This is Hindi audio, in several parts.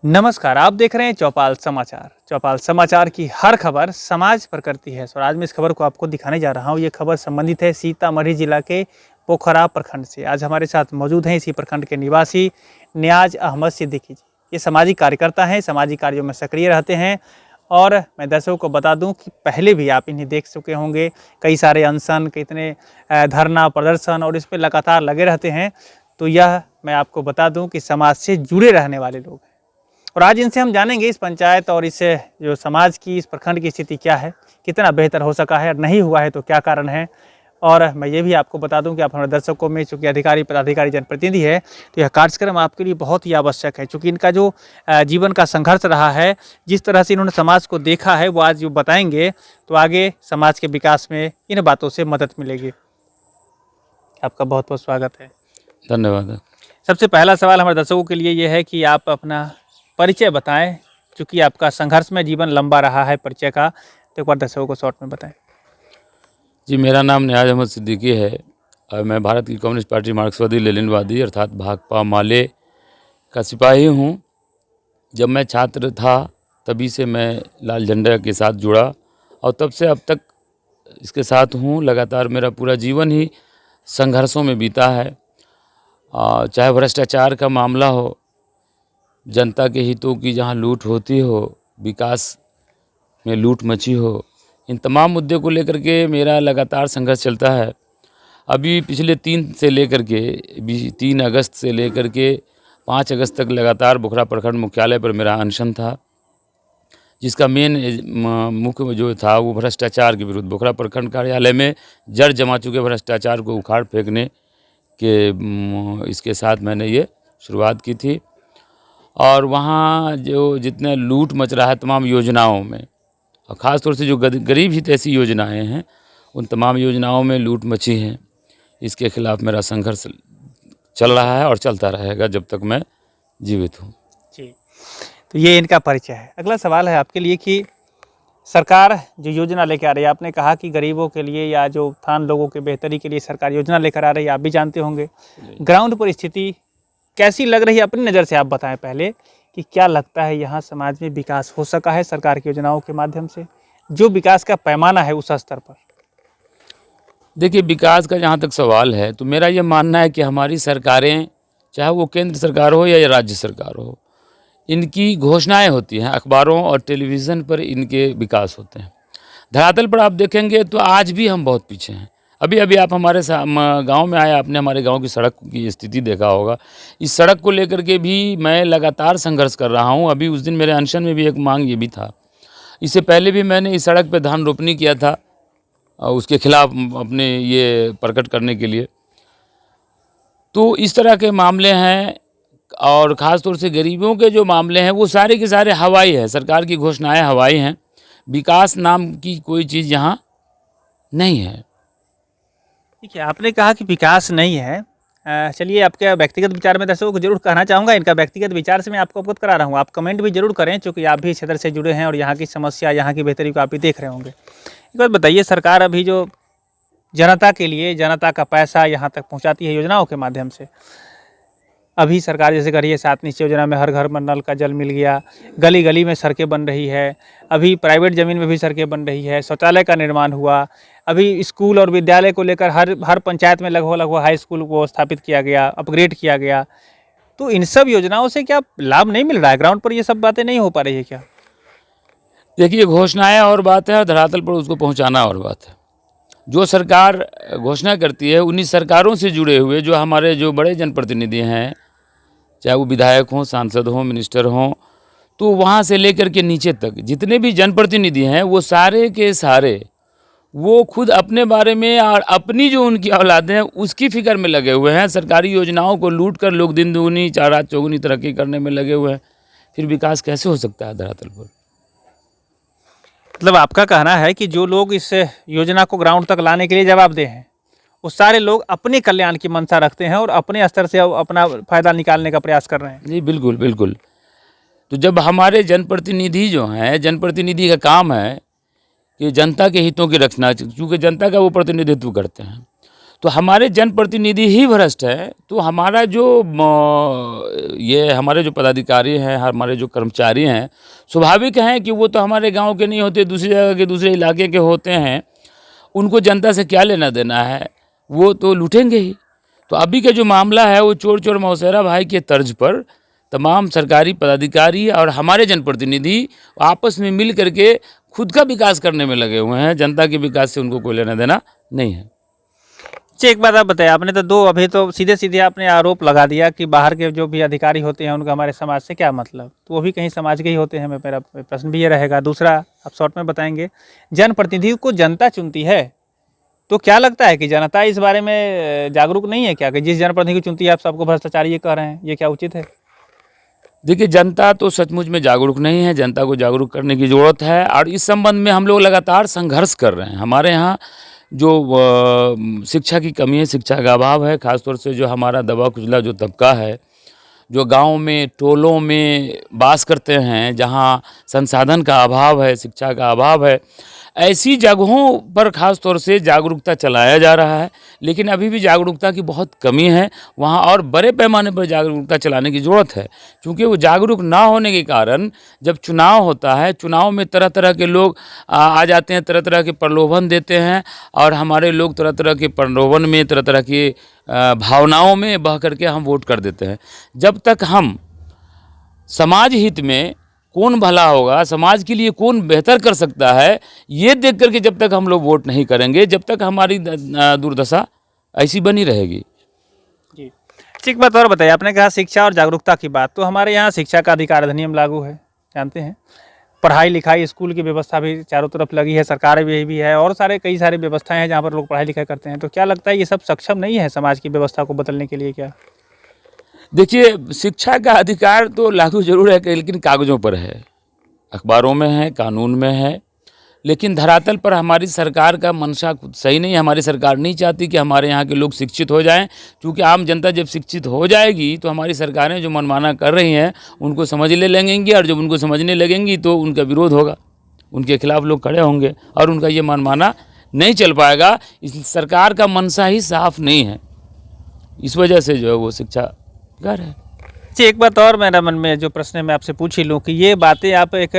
नमस्कार, आप देख रहे हैं चौपाल समाचार। चौपाल समाचार की हर खबर समाज पर करती है और आज मैं इस खबर को आपको दिखाने जा रहा हूँ। ये खबर संबंधित है सीतामढ़ी जिला के पोखरा प्रखंड से। आज हमारे साथ मौजूद हैं इसी प्रखंड के निवासी नियाज अहमद सिद्दीकी जी। ये सामाजिक कार्यकर्ता हैं, सामाजिक कार्यों में सक्रिय रहते हैं और मैं दर्शकों को बता दूं कि पहले भी आप इन्हें देख चुके होंगे। कई सारे अनशन, कितने धरना प्रदर्शन और इस पर लगातार लगे रहते हैं। तो यह मैं आपको बता दूं कि समाज से जुड़े रहने वाले लोग हैं और आज इनसे हम जानेंगे इस पंचायत और इस जो समाज की, इस प्रखंड की स्थिति क्या है, कितना बेहतर हो सका है, नहीं हुआ है तो क्या कारण है। और मैं ये भी आपको बता दूं कि आप हमारे दर्शकों में चूँकि अधिकारी, पदाधिकारी, जनप्रतिनिधि है, तो यह कार्यक्रम आपके लिए बहुत ही आवश्यक है। चूँकि इनका जो जीवन का संघर्ष रहा है, जिस तरह से इन्होंने समाज को देखा है, वो आज जो बताएंगे तो आगे समाज के विकास में इन बातों से मदद मिलेगी। आपका बहुत बहुत स्वागत है। धन्यवाद। सबसे पहला सवाल हमारे दर्शकों के लिए ये है कि आप अपना परिचय बताएं। चूँकि आपका संघर्ष में जीवन लंबा रहा है परिचय का, तो एक बार दर्शकों को शॉर्ट में बताएं। जी, मेरा नाम नियाज अहमद सिद्दीकी है और मैं भारत की कम्युनिस्ट पार्टी मार्क्सवादी लेनिनवादी अर्थात भाकपा माले का सिपाही हूँ। जब मैं छात्र था तभी से मैं लाल झंडा के साथ जुड़ा और तब से अब तक इसके साथ हूँ। लगातार मेरा पूरा जीवन ही संघर्षों में बीता है। चाहे भ्रष्टाचार का मामला हो, जनता के हितों की जहाँ लूट होती हो, विकास में लूट मची हो, इन तमाम मुद्दे को लेकर के मेरा लगातार संघर्ष चलता है। अभी पिछले 3 अगस्त से लेकर के 5 अगस्त तक लगातार पोखरा प्रखंड मुख्यालय पर मेरा अनशन था, जिसका मुख्य जो था वो भ्रष्टाचार के विरुद्ध। पोखरा प्रखंड कार्यालय में जड़ जमा चुके भ्रष्टाचार को उखाड़ फेंकने के इसके साथ मैंने ये शुरुआत की थी। और वहाँ जो जितने लूट मच रहा है तमाम योजनाओं में, और ख़ास तौर से जो गरीब हित ऐसी योजनाएं हैं, उन तमाम योजनाओं में लूट मची हैं। इसके खिलाफ मेरा संघर्ष चल रहा है और चलता रहेगा जब तक मैं जीवित हूँ। जी, तो ये इनका परिचय है। अगला सवाल है आपके लिए कि सरकार जो योजना लेकर आ रही है, आपने कहा कि गरीबों के लिए या जो उत्थान लोगों के बेहतरी के लिए सरकार योजना लेकर आ रही है, आप भी जानते होंगे। ग्राउंड पर स्थिति कैसी लग रही है, अपनी नज़र से आप बताएं पहले कि क्या लगता है यहाँ समाज में विकास हो सका है सरकार की योजनाओं के माध्यम से, जो विकास का पैमाना है उस स्तर पर। देखिए, विकास का जहाँ तक सवाल है तो मेरा ये मानना है कि हमारी सरकारें, चाहे वो केंद्र सरकार हो या राज्य सरकार हो, इनकी घोषणाएं होती हैं, अखबारों और टेलीविज़न पर इनके विकास होते हैं। धरातल पर आप देखेंगे तो आज भी हम बहुत पीछे हैं। अभी अभी आप हमारे गांव में आए, आपने हमारे गांव की सड़क की स्थिति देखा होगा। इस सड़क को लेकर के भी मैं लगातार संघर्ष कर रहा हूं। अभी उस दिन मेरे अनशन में भी एक मांग ये भी था। इससे पहले भी मैंने इस सड़क पे धान रोपनी किया था उसके खिलाफ अपने ये प्रकट करने के लिए। तो इस तरह के मामले हैं और ख़ास तौर से गरीबों के जो मामले हैं वो सारे के सारे हवाई है। सरकार की घोषणाएँ हवाई हैं, विकास नाम की कोई चीज़ यहाँ नहीं है। ठीक है, आपने कहा कि विकास नहीं है। चलिए, आपके व्यक्तिगत विचार में दर्शकों को जरूर कहना चाहूँगा। इनका व्यक्तिगत विचार से मैं आपको अवगत करा रहा हूँ। आप कमेंट भी जरूर करें, क्योंकि आप भी क्षेत्र से जुड़े हैं और यहाँ की समस्या, यहाँ की बेहतरी को आप भी देख रहे होंगे। एक बात बताइए, सरकार अभी जो जनता के लिए जनता का पैसा यहाँ तक पहुँचाती है योजनाओं के माध्यम से, अभी सरकार जैसे कर रही है 7 निश्चय योजना में हर घर में नल का जल मिल गया, गली गली में सड़कें बन रही है, अभी प्राइवेट ज़मीन में भी सड़कें बन रही है, शौचालय का निर्माण हुआ, अभी स्कूल और विद्यालय को लेकर हर पंचायत में लगभग हाई स्कूल को स्थापित किया गया, अपग्रेड किया गया। तो इन सब योजनाओं से क्या लाभ नहीं मिल रहा है? ग्राउंड पर ये सब बातें नहीं हो पा रही है क्या? देखिए, घोषणाएं और बात है और धरातल पर उसको पहुंचाना और बात है। जो सरकार घोषणा करती है, उन्हीं सरकारों से जुड़े हुए जो हमारे जो बड़े जनप्रतिनिधि हैं, चाहे वो विधायक हों, सांसद हों, मिनिस्टर हों, तो वहाँ से लेकर के नीचे तक जितने भी जनप्रतिनिधि हैं वो सारे के सारे वो खुद अपने बारे में और अपनी जो उनकी औलादें हैं उसकी फिक्र में लगे हुए हैं। सरकारी योजनाओं को लूट कर लोग दिन दुगनी चार रात चौगुनी तरक्की करने में लगे हुए हैं। फिर विकास कैसे हो सकता है धरातल पर? मतलब आपका कहना है कि जो लोग इस योजना को ग्राउंड तक लाने के लिए जवाबदेह हैं, वो सारे लोग अपने कल्याण की मंशा रखते हैं और अपने स्तर से अपना फ़ायदा निकालने का प्रयास कर रहे हैं। जी बिल्कुल बिल्कुल। तो जब हमारे जनप्रतिनिधि जो हैं, जनप्रतिनिधि का काम है कि जनता के हितों की रचना, चूँकि जनता का वो प्रतिनिधित्व करते हैं, तो हमारे जनप्रतिनिधि ही भ्रष्ट हैं, तो हमारा जो ये हमारे जो पदाधिकारी हैं, हमारे जो कर्मचारी हैं, स्वाभाविक हैं कि वो तो हमारे गांव के नहीं होते, दूसरी जगह के, दूसरे इलाके के होते हैं। उनको जनता से क्या लेना देना है, वो तो लूटेंगे ही। तो अभी का जो मामला है वो चोर चोर मौसेरा भाई के तर्ज पर तमाम सरकारी पदाधिकारी और हमारे जनप्रतिनिधि आपस में मिल करके खुद का विकास करने में लगे हुए हैं। जनता के विकास से उनको कोई लेना देना नहीं है। अच्छा, एक बात आप बताइए, आपने तो अभी तो सीधे सीधे आपने आरोप लगा दिया कि बाहर के जो भी अधिकारी होते हैं उनका हमारे समाज से क्या मतलब, तो वो भी कहीं समाज के ही होते हैं। मेरा प्रश्न भी ये रहेगा। दूसरा, आप शॉर्ट में बताएंगे, जनप्रतिनिधि को जनता चुनती है, तो क्या लगता है कि जनता इस बारे में जागरूक नहीं है क्या, कि जिस जनप्रतिनिधि को चुनती है आप सबको भ्रष्टाचारी ये कह रहे हैं, ये क्या उचित है? देखिए, जनता तो सचमुच में जागरूक नहीं है। जनता को जागरूक करने की ज़रूरत है और इस संबंध में हम लोग लगातार संघर्ष कर रहे हैं। हमारे यहाँ जो शिक्षा की कमी है, शिक्षा का अभाव है, ख़ासतौर से जो हमारा दबा कुचला जो तबका है, जो गांव में टोलों में वास करते हैं, जहां संसाधन का अभाव है, शिक्षा का अभाव है, ऐसी जगहों पर ख़ास तौर से जागरूकता चलाया जा रहा है। लेकिन अभी भी जागरूकता की बहुत कमी है वहाँ, और बड़े पैमाने पर जागरूकता चलाने की ज़रूरत है। क्योंकि वो जागरूक ना होने के कारण जब चुनाव होता है, चुनाव में तरह तरह के लोग आ जाते हैं, तरह तरह के प्रलोभन देते हैं, और हमारे लोग तरह तरह के प्रलोभन में, तरह तरह की भावनाओं में बह करके हम वोट कर देते हैं। जब तक हम समाज हित में कौन भला होगा, समाज के लिए कौन बेहतर कर सकता है, ये देख करके जब तक हम लोग वोट नहीं करेंगे, जब तक हमारी दुर्दशा ऐसी बनी रहेगी। जी, एक बात और बताइए, आपने कहा शिक्षा और जागरूकता की बात, तो हमारे यहाँ शिक्षा का अधिकार अधिनियम लागू है, जानते हैं। पढ़ाई लिखाई, स्कूल की व्यवस्था भी चारों तरफ लगी है, सरकार भी है, और कई सारी व्यवस्थाएं हैं जहाँ पर लोग पढ़ाई लिखाई करते हैं। तो क्या लगता है ये सब सक्षम नहीं है समाज की व्यवस्था को बदलने के लिए क्या? देखिए, शिक्षा का अधिकार तो लागू जरूर है, लेकिन कागज़ों पर है, अखबारों में है, कानून में है, लेकिन धरातल पर हमारी सरकार का मंशा सही नहीं है। हमारी सरकार नहीं चाहती कि हमारे यहाँ के लोग शिक्षित हो जाएं, क्योंकि आम जनता जब शिक्षित हो जाएगी तो हमारी सरकारें जो मनमाना कर रही हैं उनको समझ ले लगेंगी, और जब उनको समझने लगेंगी तो उनका विरोध होगा, उनके खिलाफ लोग खड़े होंगे और उनका ये मनमाना नहीं चल पाएगा। इस सरकार का मंशा ही साफ नहीं है, इस वजह से जो है वो शिक्षा घर है। अच्छा, एक बात और मेरा मन में जो प्रश्न है मैं आपसे पूछ ही लूँ कि ये बातें आप एक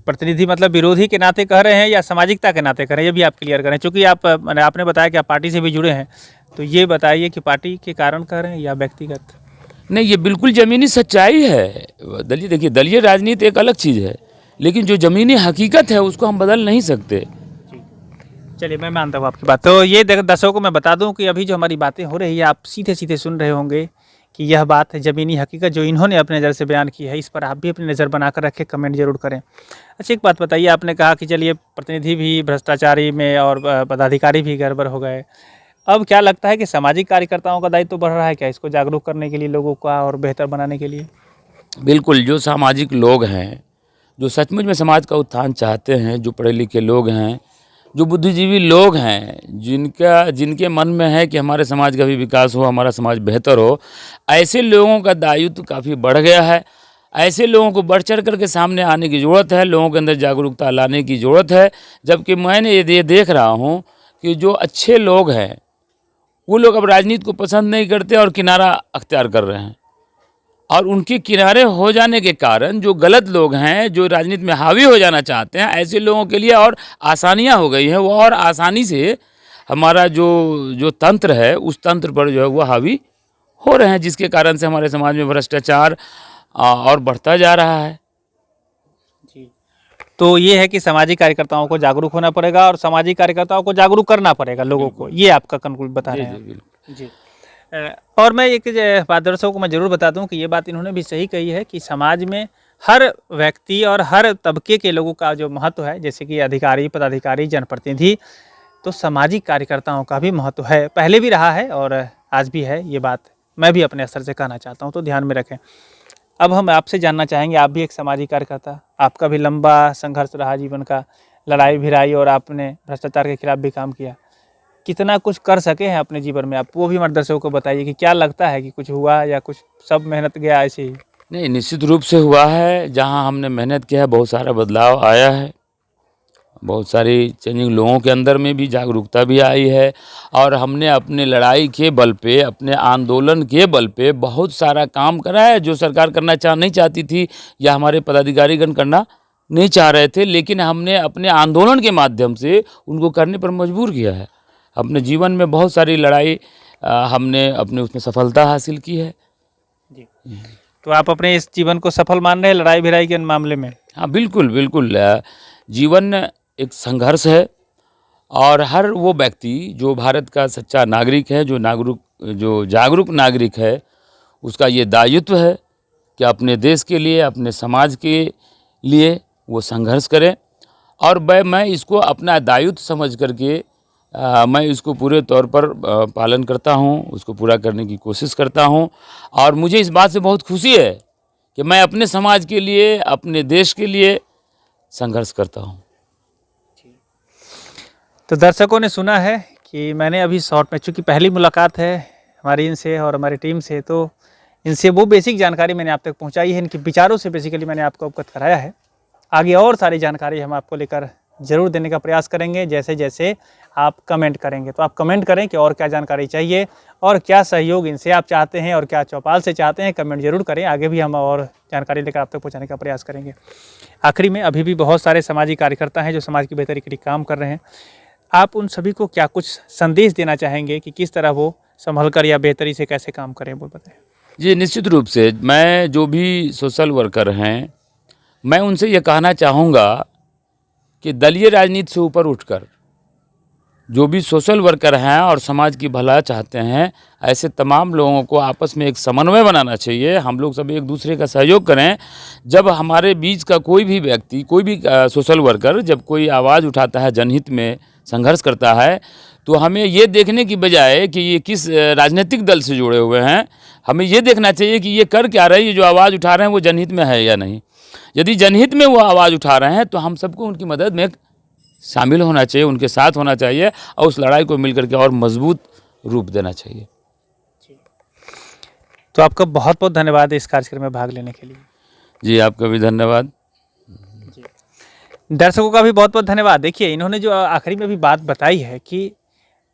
प्रतिनिधि मतलब विरोधी के नाते कह रहे हैं या सामाजिकता के नाते कह रहे हैं, ये भी आप क्लियर करें। चूँकि आपने बताया कि आप पार्टी से भी जुड़े हैं, तो ये बताइए कि पार्टी के कारण कह रहे हैं या व्यक्तिगत? नहीं, ये बिल्कुल ज़मीनी सच्चाई है। देखिए, दलीय राजनीति एक अलग चीज़ है, लेकिन जो ज़मीनी हकीकत है उसको हम बदल नहीं सकते। चलिए, मैं मानता हूँ आपकी बात। तो ये दर्शकों को मैं बता दूं कि अभी जो हमारी बातें हो रही है, आप सीधे सीधे सुन रहे होंगे कि यह बात है ज़मीनी हकीकत जो इन्होंने अपने नज़र से बयान की है। इस पर आप भी अपनी नज़र बनाकर रखें, कमेंट जरूर करें। अच्छा, एक बात बताइए, आपने कहा कि चलिए प्रतिनिधि भी भ्रष्टाचारी में और पदाधिकारी भी गड़बड़ हो गए, अब क्या लगता है कि सामाजिक कार्यकर्ताओं का दायित्व बढ़ रहा है क्या इसको जागरूक करने के लिए, लोगों का और बेहतर बनाने के लिए? बिल्कुल, जो सामाजिक लोग हैं, जो सचमुच में समाज का उत्थान चाहते हैं, जो पढ़े लिखे लोग हैं, जो बुद्धिजीवी लोग हैं, जिनके मन में है कि हमारे समाज का भी विकास हो, हमारा समाज बेहतर हो, ऐसे लोगों का दायित्व काफ़ी बढ़ गया है। ऐसे लोगों को बढ़ चढ़ करके सामने आने की ज़रूरत है, लोगों के अंदर जागरूकता लाने की ज़रूरत है। जबकि मैंने ये देख रहा हूँ कि जो अच्छे लोग हैं वो लोग अब राजनीति को पसंद नहीं करते और किनारा अख्तियार कर रहे हैं, और उनके किनारे हो जाने के कारण जो गलत लोग हैं, जो राजनीति में हावी हो जाना चाहते हैं, ऐसे लोगों के लिए और आसानियां हो गई हैं। वो और आसानी से हमारा जो तंत्र है उस तंत्र पर जो है वो हावी हो रहे हैं, जिसके कारण से हमारे समाज में भ्रष्टाचार और बढ़ता जा रहा है। जी, तो ये है कि सामाजिक कार्यकर्ताओं को जागरूक होना पड़ेगा और सामाजिक कार्यकर्ताओं को जागरूक करना पड़ेगा लोगों को, ये आपका कंक्लूड बता रहे हैं? जी। और मैं एक बात दर्शकों को मैं ज़रूर बता दूं कि ये बात इन्होंने भी सही कही है कि समाज में हर व्यक्ति और हर तबके के लोगों का जो महत्व है, जैसे कि अधिकारी, पदाधिकारी, जनप्रतिनिधि, तो सामाजिक कार्यकर्ताओं का भी महत्व है, पहले भी रहा है और आज भी है। ये बात मैं भी अपने स्तर से कहना चाहता हूँ, तो ध्यान में रखें। अब हम आपसे जानना चाहेंगे, आप भी एक सामाजिक कार्यकर्ता, आपका भी लंबा संघर्ष रहा जीवन का, लड़ाई भिड़ाई, और आपने भ्रष्टाचार के खिलाफ भी काम किया। कितना कुछ कर सके हैं अपने जीवन में आप, वो भी हमारे दर्शकों को बताइए कि क्या लगता है कि कुछ हुआ या कुछ सब मेहनत गया ऐसे ही? नहीं, निश्चित रूप से हुआ है। जहां हमने मेहनत किया है बहुत सारा बदलाव आया है। बहुत सारी चेंजिंग लोगों के अंदर में भी जागरूकता भी आई है और हमने अपने लड़ाई के बल पे, अपने आंदोलन के बल पे बहुत सारा काम करा है जो सरकार करना नहीं चाहती थी या हमारे पदाधिकारीगण करना नहीं चाह रहे थे, लेकिन हमने अपने आंदोलन के माध्यम से उनको करने पर मजबूर किया है। अपने जीवन में बहुत सारी लड़ाई हमने अपने उसमें सफलता हासिल की है। जी, तो आप अपने इस जीवन को सफल मान रहे हैं लड़ाई भिड़ाई के मामले में? हाँ, बिल्कुल बिल्कुल। जीवन एक संघर्ष है और हर वो व्यक्ति जो भारत का सच्चा नागरिक है, जो जागरूक नागरिक है, उसका ये दायित्व है कि अपने देश के लिए, अपने समाज के लिए वो संघर्ष करे। और मैं इसको अपना दायित्व समझ करके मैं इसको पूरे तौर पर पालन करता हूँ, उसको पूरा करने की कोशिश करता हूँ। और मुझे इस बात से बहुत खुशी है कि मैं अपने समाज के लिए, अपने देश के लिए संघर्ष करता हूँ। तो दर्शकों ने सुना है कि मैंने अभी शॉर्ट में, चूँकि पहली मुलाकात है हमारी इनसे और हमारी टीम से, तो इनसे वो बेसिक जानकारी मैंने आप तक पहुंचाई है, इनके विचारों से बेसिकली मैंने आपको अवगत कराया है। आगे और सारी जानकारी हम आपको लेकर ज़रूर देने का प्रयास करेंगे जैसे जैसे आप कमेंट करेंगे। तो आप कमेंट करें कि और क्या जानकारी चाहिए और क्या सहयोग इनसे आप चाहते हैं और क्या चौपाल से चाहते हैं, कमेंट जरूर करें। आगे भी हम और जानकारी लेकर आप तक पहुँचाने का प्रयास करेंगे। आखिरी में, अभी भी बहुत सारे सामाजिक कार्यकर्ता हैं जो समाज की बेहतरी के लिए काम कर रहे हैं। आप उन सभी को क्या कुछ संदेश देना चाहेंगे कि किस तरह वो संभल कर या बेहतरी से कैसे काम करें, वो बताएं। जी, निश्चित रूप से मैं जो भी सोशल वर्कर हैं, मैं उनसे ये कहना चाहूँगा कि दलीय राजनीति से ऊपर उठकर जो भी सोशल वर्कर हैं और समाज की भला चाहते हैं, ऐसे तमाम लोगों को आपस में एक समन्वय बनाना चाहिए। हम लोग सब एक दूसरे का सहयोग करें। जब हमारे बीच का कोई भी व्यक्ति, कोई भी सोशल वर्कर जब कोई आवाज़ उठाता है, जनहित में संघर्ष करता है, तो हमें ये देखने की बजाय कि ये किस राजनीतिक दल से जुड़े हुए हैं, हमें ये देखना चाहिए कि ये कर क्या रहे हैं, ये जो आवाज़ उठा रहे हैं वो जनहित में है या नहीं। यदि जनहित में वो आवाज़ उठा रहे हैं तो हम सबको उनकी मदद में शामिल होना चाहिए, उनके साथ होना चाहिए और उस लड़ाई को मिलकर के और मजबूत रूप देना चाहिए। तो आपका बहुत बहुत धन्यवाद इस कार्यक्रम में भाग लेने के लिए। जी, आपका भी धन्यवाद। दर्शकों का भी बहुत बहुत धन्यवाद। देखिए, इन्होंने जो आखिरी में भी बात बताई है कि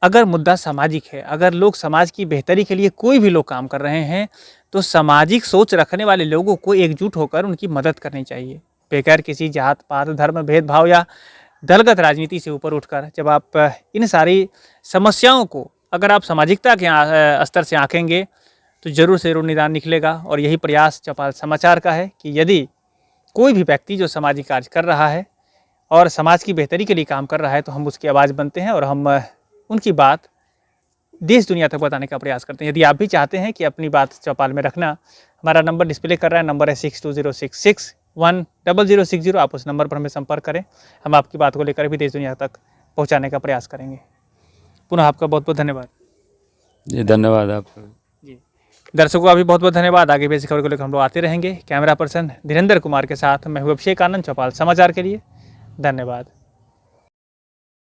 अगर मुद्दा सामाजिक है, अगर लोग समाज की बेहतरी के लिए कोई भी लोग काम कर रहे हैं, तो सामाजिक सोच रखने वाले लोगों को एकजुट होकर उनकी मदद करनी चाहिए, बगैर किसी जात पात धर्म भेदभाव या दलगत राजनीति से ऊपर उठकर। जब आप इन सारी समस्याओं को अगर आप सामाजिकता के स्तर से आंकेंगे तो ज़रूर से ज़रूर निदान निकलेगा। और यही प्रयास चौपाल समाचार का है कि यदि कोई भी व्यक्ति जो सामाजिक कार्य कर रहा है और समाज की बेहतरी के लिए काम कर रहा है, तो हम उसकी आवाज़ बनते हैं और हम उनकी बात देश दुनिया तक बताने का प्रयास करते हैं। यदि आप भी चाहते हैं कि अपनी बात चौपाल में रखना, हमारा नंबर डिस्प्ले कर रहा है, नंबर है 6206610060। आप उस नंबर पर हमें संपर्क करें, हम आपकी बात को लेकर भी देश दुनिया तक पहुंचाने का प्रयास करेंगे। पुनः आपका बहुत बहुत धन्यवाद। जी, धन्यवाद आपका। जी, दर्शकों का भी बहुत बहुत धन्यवाद। आगे भी इस खबर को लेकर हम लोग आते रहेंगे। कैमरा पर्सन धीरेन्द्र कुमार के साथ मैं हूँ अभिषेक आनंद, चौपाल समाचार के लिए। धन्यवाद।